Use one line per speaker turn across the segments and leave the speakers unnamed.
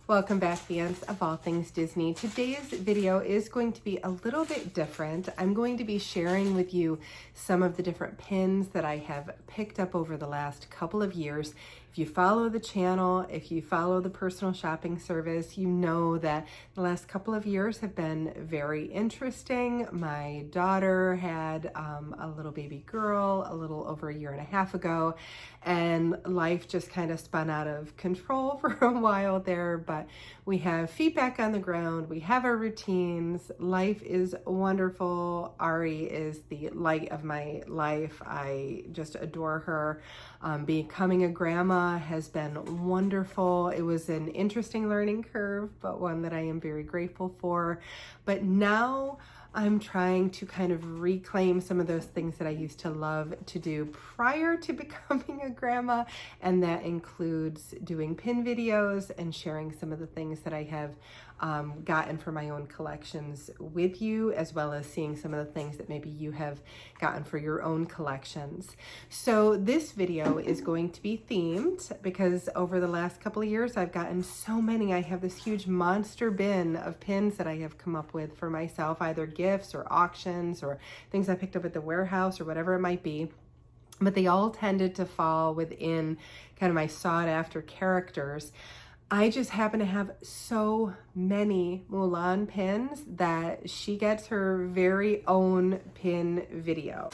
Welcome back, fans of all things Disney. Today's video is going to be a little bit different. I'm going to be sharing with you some of the different pins that I have picked up over the last couple of years. If you follow the channel, if you follow the personal shopping service, you know that the last couple of years have been very interesting. My daughter had a little baby girl a little over a year and a half ago, and life just kind of spun out of control for a while there, but we have feet back on the ground. We have our routines. Life is wonderful. Ari is the light of my life. I just adore her. Becoming a grandma has been wonderful. It was an interesting learning curve, but one that I am very grateful for. But now I'm trying to kind of reclaim some of those things that I used to love to do prior to becoming a grandma, and that includes doing pin videos and sharing some of the things that I have gotten for my own collections with you, as well as seeing some of the things that maybe you have gotten for your own collections. So this video is going to be themed because over the last couple of years I've gotten so many. I have this huge monster bin of pins that I have come up with for myself, either gifts or auctions or things I picked up at the warehouse or whatever it might be. But they all tended to fall within kind of my sought after characters. I just happen to have so many Mulan pins that she gets her very own pin video.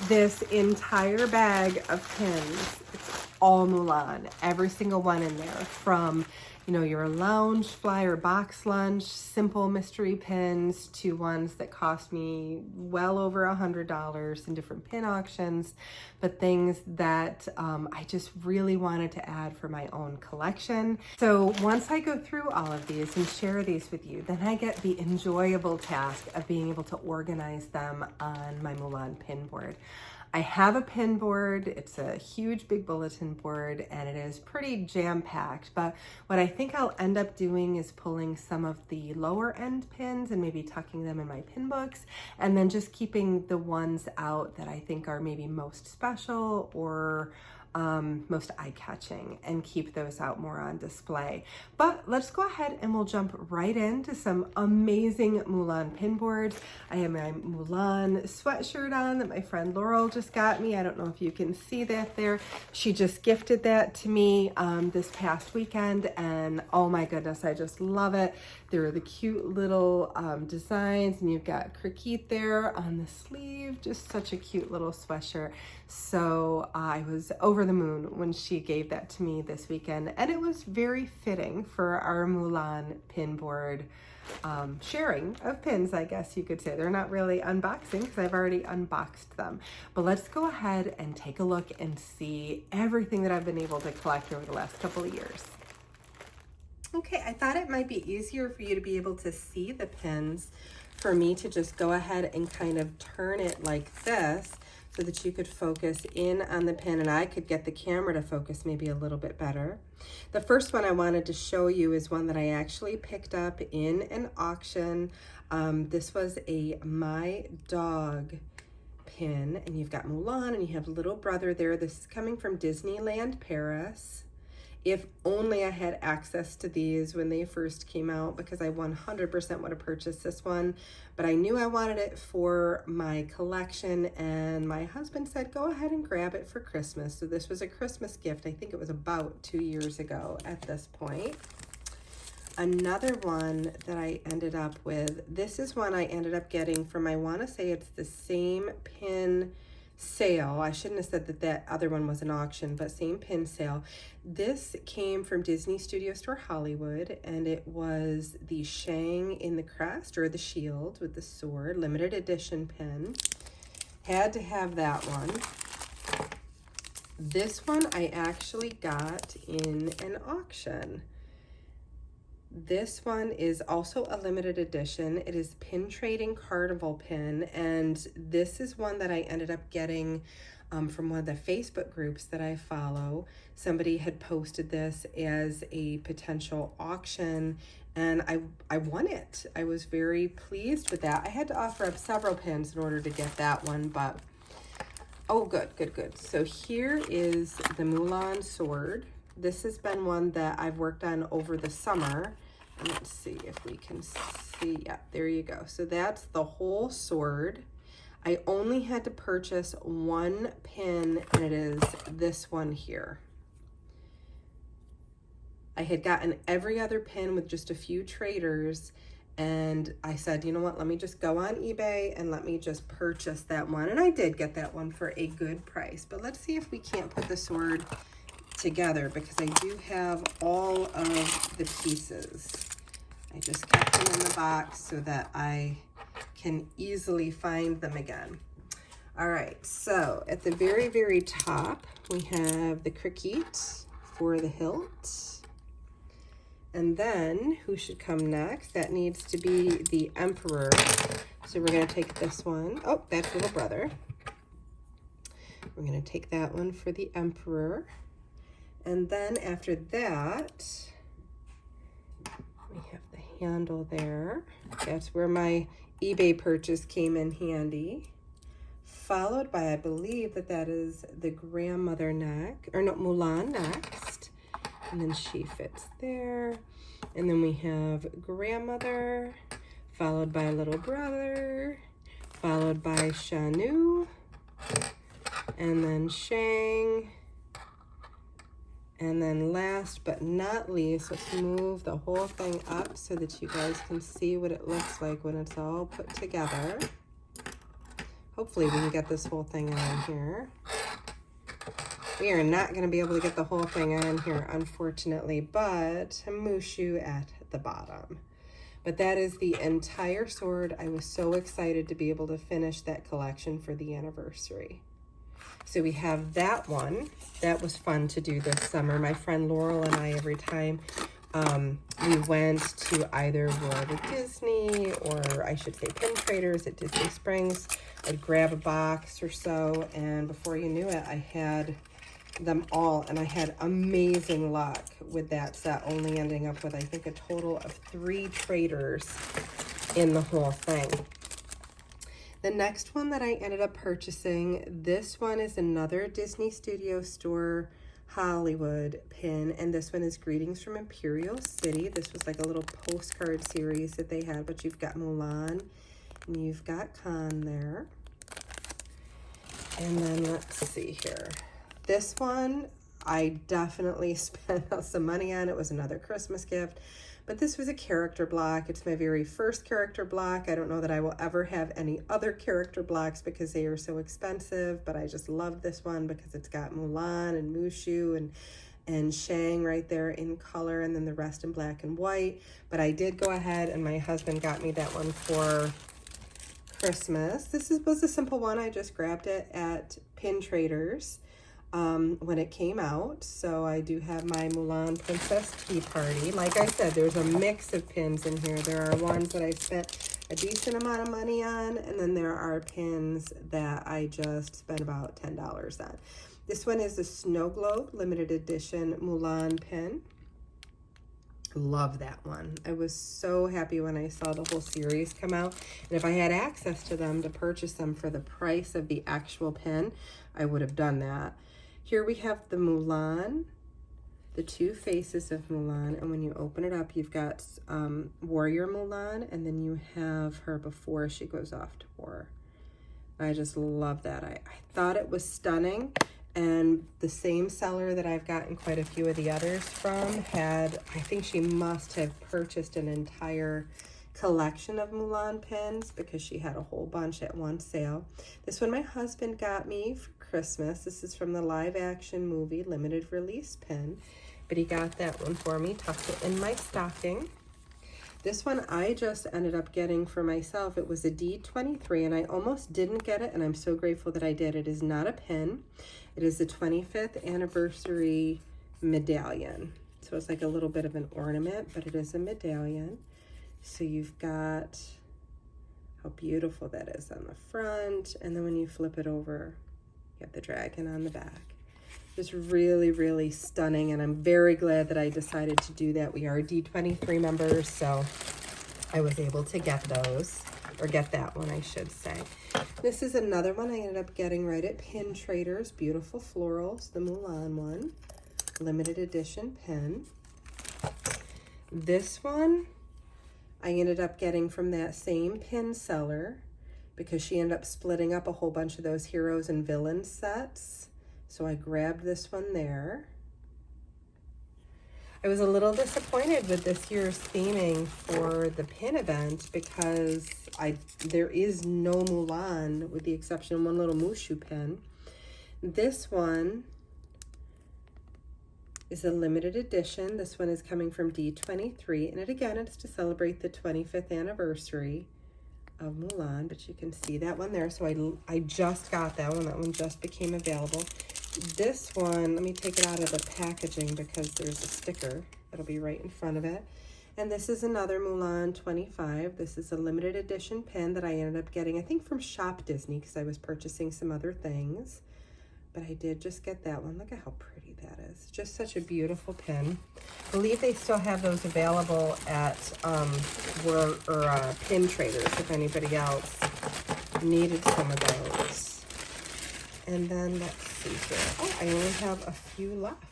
This entire bag of pins, it's all Mulan, every single one in there, from your lounge flyer box lunch, simple mystery pins, to ones that cost me well over $100 in different pin auctions, but things that I just really wanted to add for my own collection. So once I go through all of these and share these with you, then I get the enjoyable task of being able to organize them on my Mulan pin board. I have a pin board. It's a huge big bulletin board and it is pretty jam-packed, but what I think I'll end up doing is pulling some of the lower end pins and maybe tucking them in my pin books, and then just keeping the ones out that I think are maybe most special or most eye-catching, and keep those out more on display. But let's go ahead and we'll jump right into some amazing Mulan pin boards. I have my Mulan sweatshirt on that my friend Laurel just got me. I don't know if you can see that there. She just gifted that to me this past weekend, and oh my goodness, I just love it. There are the cute little designs, and you've got Cricket there on the sleeve. Just such a cute little sweatshirt. So I was over the moon when she gave that to me this weekend, and it was very fitting for our Mulan pin board sharing of pins, I guess you could say. They're not really unboxing because I've already unboxed them, but let's go ahead and take a look and see everything that I've been able to collect over the last couple of years. Okay, I thought it might be easier for you to be able to see the pins for me to just go ahead and kind of turn it like this so that you could focus in on the pin and I could get the camera to focus maybe a little bit better. The first one I wanted to show you is one that I actually picked up in an auction. This was a My Dog pin, and you've got Mulan and you have little brother there. This is coming from Disneyland Paris. If only I had access to these when they first came out, because I 100% would have purchased this one, but I knew I wanted it for my collection, and my husband said, go ahead and grab it for Christmas. So this was a Christmas gift. I think it was about 2 years ago at this point. Another one that I ended up with, this is one I ended up getting from, I want to say it's the same pin sale. I shouldn't have said that that other one was an auction, but same pin sale. This came from Disney Studio Store Hollywood, and it was the Shang in the crest, or the shield with the sword, limited edition pin. Had to have that one. This one I actually got in an auction. This one is also a limited edition. It is Pin Trading Carnival pin, and this is one that I ended up getting from one of the Facebook groups that I follow. Somebody had posted this as a potential auction, and I won it. I was very pleased with that. I had to offer up several pins in order to get that one, but oh, good. So here is the Mulan sword This has been one that I've worked on over the summer. And let's see if we can see. Yeah, there you go. So that's the whole sword. I only had to purchase one pin, and it is this one here. I had gotten every other pin with just a few traders, and I said, you know what, let me just go on eBay and let me just purchase that one. And I did get that one for a good price. But let's see if we can't put the sword together, because I do have all of the pieces. I just kept them in the box so that I can easily find them again. All right, so at the very, very top, we have the cricket for the hilt. And then who should come next? That needs to be the emperor. So we're gonna take this one. Oh, that's little brother. We're gonna take that one for the emperor. And then after that, we have the handle there. That's where my eBay purchase came in handy. Followed by, I believe that is the grandmother neck, or no, Mulan next. And then she fits there. And then we have grandmother, followed by little brother, followed by Shanu, and then Shang. And then last but not least, let's move the whole thing up so that you guys can see what it looks like when it's all put together. Hopefully we can get this whole thing on here. We are not going to be able to get the whole thing on here, unfortunately, but a Mushu at the bottom. But that is the entire sword. I was so excited to be able to finish that collection for the anniversary. So we have that one. That was fun to do this summer. My friend Laurel and I, every time we went to either World of Disney, or I should say Pin Traders at Disney Springs, I'd grab a box or so, and before you knew it, I had them all, and I had amazing luck with that set, only ending up with, I think, a total of 3 traders in the whole thing. The next one that I ended up purchasing, this one is another Disney Studio Store Hollywood pin, and this one is Greetings from Imperial City. This was like a little postcard series that they had, but you've got Mulan and you've got Khan there. And then let's see here. This one, I definitely spent some money on. It was another Christmas gift, but this was a character block. It's my very first character block. I don't know that I will ever have any other character blocks because they are so expensive, but I just love this one because it's got Mulan and Mushu and Shang right there in color, and then the rest in black and white. But I did go ahead and my husband got me that one for Christmas. This was a simple one. I just grabbed it at Pin Traders when it came out. So I do have my Mulan Princess Tea Party. Like I said, there's a mix of pins in here. There are ones that I spent a decent amount of money on, and then there are pins that I just spent about $10 on. This one is the Snow Globe limited edition Mulan pin. Love that one. I was so happy when I saw the whole series come out, and if I had access to them to purchase them for the price of the actual pin, I would have done that. Here we have the Mulan, the 2 faces of Mulan, and when you open it up, you've got Warrior Mulan, and then you have her before she goes off to war. I just love that. I thought it was stunning, and the same seller that I've gotten quite a few of the others from had, I think she must have purchased an entire collection of Mulan pins because she had a whole bunch at one sale. This one my husband got me for Christmas. This is from the live action movie limited release pin, but he got that one for me, tucked it in my stocking. This one I just ended up getting for myself. It was a D23, and I almost didn't get it, and I'm so grateful that I did. It is not a pin. It is the 25th anniversary medallion. So it's like a little bit of an ornament, but it is a medallion. So you've got how beautiful that is on the front, and then when you flip it over, you have the dragon on the back. Just really, really stunning, and I'm very glad that I decided to do that. We are D23 members, so I was able to get those, or get that one, I should say. This is another one I ended up getting right at Pin Traders. Beautiful florals, the Mulan one. limited edition pin. This one I ended up getting from that same pin seller because she ended up splitting up a whole bunch of those heroes and villains sets. So I grabbed this one there. I was a little disappointed with this year's theming for the pin event because there is no Mulan with the exception of one little Mushu pin. This one is a limited edition. This one is coming from D23, and it's to celebrate the 25th anniversary of Mulan, but you can see that one there. So I just got that one. That one just became available. This one, let me take it out of the packaging because there's a sticker that'll be right in front of it. And this is another Mulan 25. This is a limited edition pin that I ended up getting, I think from Shop Disney, because I was purchasing some other things. But I did just get that one. Look at how pretty that is. Just such a beautiful pin. I believe they still have those available at Pin Traders if anybody else needed some of those. And then let's see here. Oh, I only have a few left.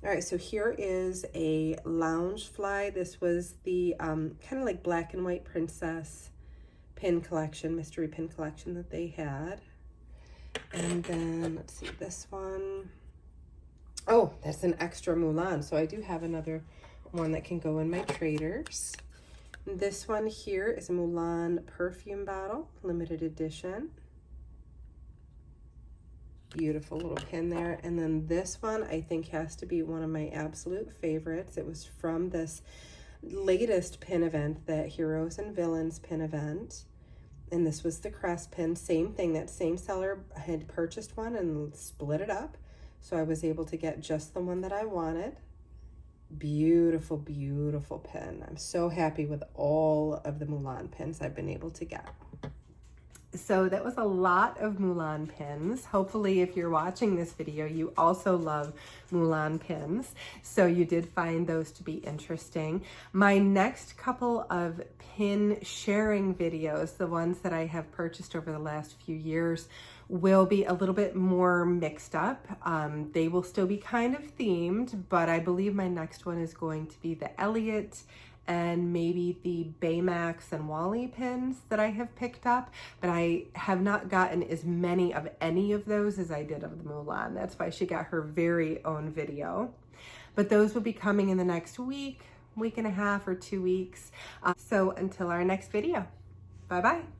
All right, so here is a lounge fly. This was the kind of like black and white princess pin collection, mystery pin collection that they had. And then let's see, this one. Oh, that's an extra Mulan. So I do have another one that can go in my traders. This one here is a Mulan perfume bottle, limited edition. Beautiful little pin there. And then this one I think has to be one of my absolute favorites. It was from this latest pin event, that Heroes and Villains pin event. And this was the crest pin. Same thing, that same seller had purchased one and split it up. So I was able to get just the one that I wanted. Beautiful, beautiful pin. I'm so happy with all of the Mulan pins I've been able to get. So that was a lot of Mulan pins. Hopefully, if you're watching this video, you also love Mulan pins. So you did find those to be interesting. My next couple of pin sharing videos, the ones that I have purchased over the last few years, will be a little bit more mixed up. They will still be kind of themed, but I believe my next one is going to be the Elliot and maybe the Baymax and Wally pins that I have picked up, but I have not gotten as many of any of those as I did of the Mulan. That's why she got her very own video. But those will be coming in the next week and a half or 2 weeks. So until our next video, bye-bye.